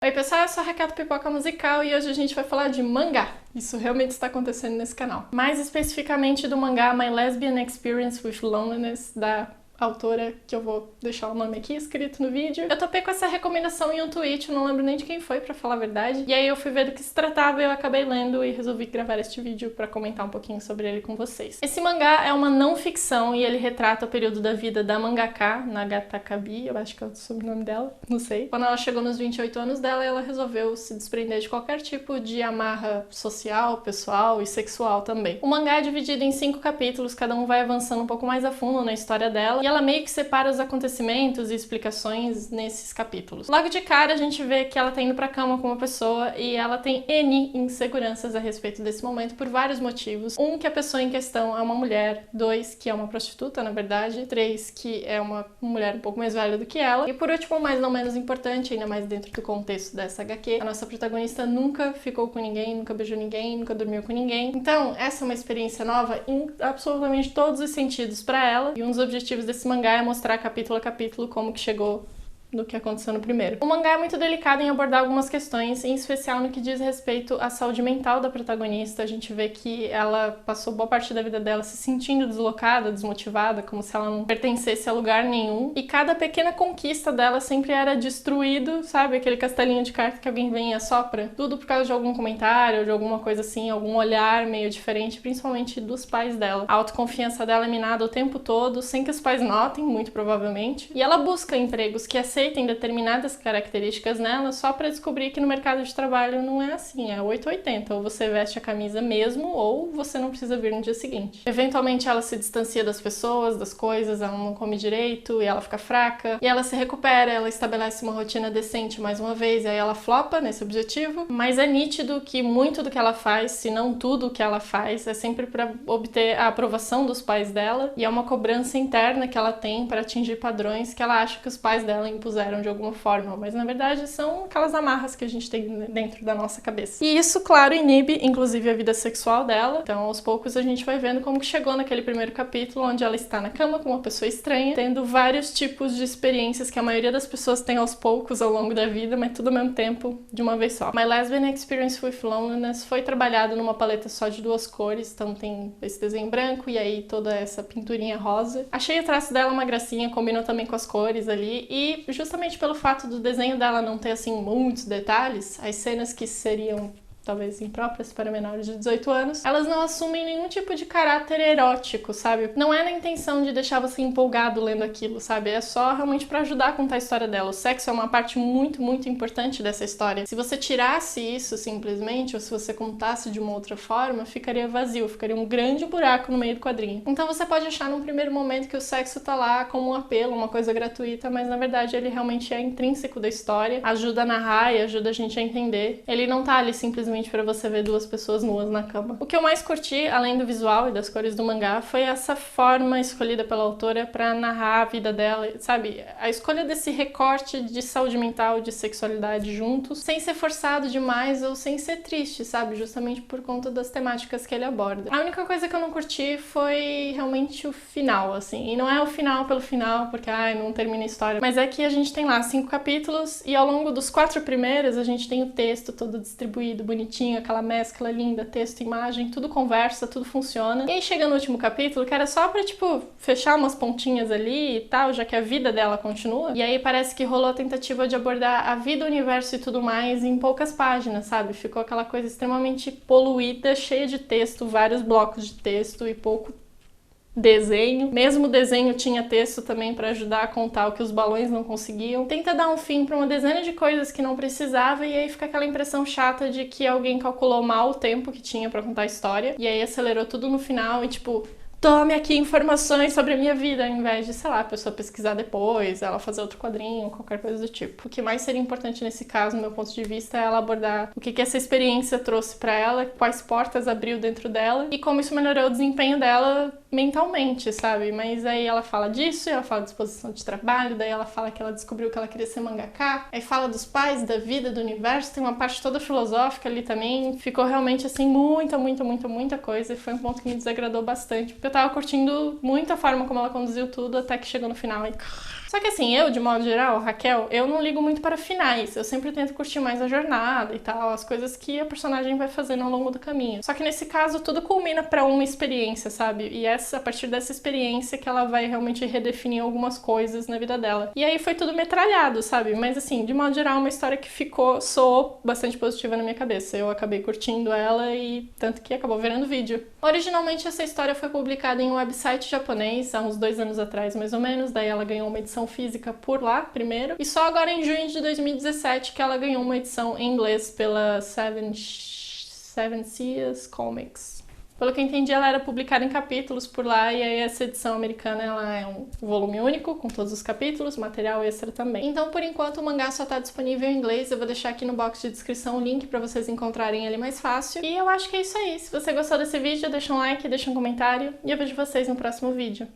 Oi pessoal, eu sou a Raquel Pipoca Musical e hoje a gente vai falar de mangá. Isso realmente está acontecendo nesse canal. Mais especificamente do mangá My Lesbian Experience with Loneliness, da autora, que eu vou deixar o nome aqui escrito no vídeo. Eu topei com essa recomendação em um tweet, eu não lembro nem de quem foi, pra falar a verdade. E aí eu fui ver do que se tratava e eu acabei lendo e resolvi gravar este vídeo pra comentar um pouquinho sobre ele com vocês. Esse mangá é uma não ficção e ele retrata o período da vida da mangaka, Nagata Kabi, eu acho que é o sobrenome dela, não sei. Quando ela chegou nos 28 anos dela, ela resolveu se desprender de qualquer tipo de amarra social, pessoal e sexual também. O mangá é dividido em 5 capítulos, cada um vai avançando um pouco mais a fundo na história dela, e ela meio que separa os acontecimentos e explicações nesses capítulos. Logo de cara a gente vê que ela tá indo pra cama com uma pessoa e ela tem N inseguranças a respeito desse momento por vários motivos. Um, que a pessoa em questão é uma mulher. 2, que é uma prostituta, na verdade. 3, que é uma mulher um pouco mais velha do que ela. E por último, mas não menos importante, ainda mais dentro do contexto dessa HQ, a nossa protagonista nunca ficou com ninguém, nunca beijou ninguém, nunca dormiu com ninguém. Então, essa é uma experiência nova em absolutamente todos os sentidos pra ela. E um dos objetivos desse mangá é mostrar capítulo a capítulo como que chegou do que aconteceu no primeiro. O mangá é muito delicado em abordar algumas questões, em especial no que diz respeito à saúde mental da protagonista. A gente vê que ela passou boa parte da vida dela se sentindo deslocada, desmotivada, como se ela não pertencesse a lugar nenhum. E cada pequena conquista dela sempre era destruído, sabe? Aquele castelinho de carta que alguém vem e assopra. Tudo por causa de algum comentário, de alguma coisa assim, algum olhar meio diferente, principalmente dos pais dela. A autoconfiança dela é minada o tempo todo, sem que os pais notem, muito provavelmente. E ela busca empregos que aceitem determinadas características nela só para descobrir que no mercado de trabalho não é assim, é 880, ou você veste a camisa mesmo ou você não precisa vir no dia seguinte. Eventualmente ela se distancia das pessoas, das coisas, ela não come direito e ela fica fraca, e ela se recupera, ela estabelece uma rotina decente mais uma vez, e aí ela flopa nesse objetivo, mas é nítido que muito do que ela faz, se não tudo o que ela faz, é sempre para obter a aprovação dos pais dela, e é uma cobrança interna que ela tem para atingir padrões que ela acha que os pais dela impuseram de alguma forma, mas na verdade são aquelas amarras que a gente tem dentro da nossa cabeça. E isso, claro, inibe inclusive a vida sexual dela, então aos poucos a gente vai vendo como que chegou naquele primeiro capítulo onde ela está na cama com uma pessoa estranha, tendo vários tipos de experiências que a maioria das pessoas tem aos poucos ao longo da vida, mas tudo ao mesmo tempo, de uma vez só. My Lesbian Experience with Loneliness foi trabalhado numa paleta só de 2 cores, então tem esse desenho branco e aí toda essa pinturinha rosa. Achei o traço dela uma gracinha, combinou também com as cores ali, e justamente pelo fato do desenho dela não ter, assim, muitos detalhes, as cenas que seriam talvez impróprias para menores de 18 anos, elas não assumem nenhum tipo de caráter erótico, sabe? Não é na intenção de deixar você empolgado lendo aquilo, sabe? É só realmente para ajudar a contar a história dela. O sexo é uma parte muito, muito importante dessa história. Se você tirasse isso simplesmente, ou se você contasse de uma outra forma, ficaria vazio, ficaria um grande buraco no meio do quadrinho. Então você pode achar num primeiro momento que o sexo tá lá como um apelo, uma coisa gratuita, mas na verdade ele realmente é intrínseco da história, ajuda a narrar e ajuda a gente a entender. Ele não tá ali simplesmente para você ver 2 pessoas nuas na cama. O que eu mais curti, além do visual e das cores do mangá, foi essa forma escolhida pela autora para narrar a vida dela, sabe? A escolha desse recorte de saúde mental, de sexualidade juntos, sem ser forçado demais ou sem ser triste, sabe? Justamente por conta das temáticas que ele aborda. A única coisa que eu não curti foi realmente o final, assim. E não é o final pelo final, porque, não termina a história. Mas é que a gente tem lá 5 capítulos e ao longo dos 4 primeiros a gente tem o texto todo distribuído, bonitinho, aquela mescla linda, texto, imagem, tudo conversa, tudo funciona. E aí chega no último capítulo, que era só pra, tipo, fechar umas pontinhas ali e tal, já que a vida dela continua. E aí parece que rolou a tentativa de abordar a vida, o universo e tudo mais em poucas páginas, sabe? Ficou aquela coisa extremamente poluída, cheia de texto, vários blocos de texto e pouco desenho. Mesmo o desenho tinha texto também para ajudar a contar o que os balões não conseguiam. Tenta dar um fim para uma dezena de coisas que não precisava e aí fica aquela impressão chata de que alguém calculou mal o tempo que tinha para contar a história e aí acelerou tudo no final e tipo, tome aqui informações sobre a minha vida, ao invés de, sei lá, a pessoa pesquisar depois, ela fazer outro quadrinho, qualquer coisa do tipo. O que mais seria importante nesse caso, no meu ponto de vista, é ela abordar o que essa experiência trouxe para ela, quais portas abriu dentro dela e como isso melhorou o desempenho dela mentalmente, sabe? Mas aí ela fala disso, ela fala de exposição de trabalho, daí ela fala que ela descobriu que ela queria ser mangaka, aí fala dos pais, da vida, do universo, tem uma parte toda filosófica ali também. Ficou realmente, assim, muita coisa, e foi um ponto que me desagradou bastante, porque eu tava curtindo muito a forma como ela conduziu tudo, até que chegou no final e... Só que assim, eu, de modo geral, Raquel, eu não ligo muito para finais. Eu sempre tento curtir mais a jornada e tal, as coisas que a personagem vai fazendo ao longo do caminho. Só que nesse caso, tudo culmina para uma experiência, sabe? E a partir dessa experiência que ela vai realmente redefinir algumas coisas na vida dela. E aí foi tudo metralhado, sabe? Mas assim, de modo geral, uma história que soou bastante positiva na minha cabeça. Eu acabei curtindo ela e tanto que acabou virando vídeo. Originalmente, essa história foi publicada em um website japonês, há uns 2 anos atrás, mais ou menos. Daí ela ganhou uma edição física por lá, primeiro. E só agora em junho de 2017 que ela ganhou uma edição em inglês pela Seven Seas Comics. Pelo que eu entendi, ela era publicada em capítulos por lá, e aí essa edição americana ela é um volume único, com todos os capítulos, material extra também. Então, por enquanto, o mangá só tá disponível em inglês. Eu vou deixar aqui no box de descrição o link pra vocês encontrarem ele mais fácil. E eu acho que é isso aí. Se você gostou desse vídeo, deixa um like, deixa um comentário, e eu vejo vocês no próximo vídeo.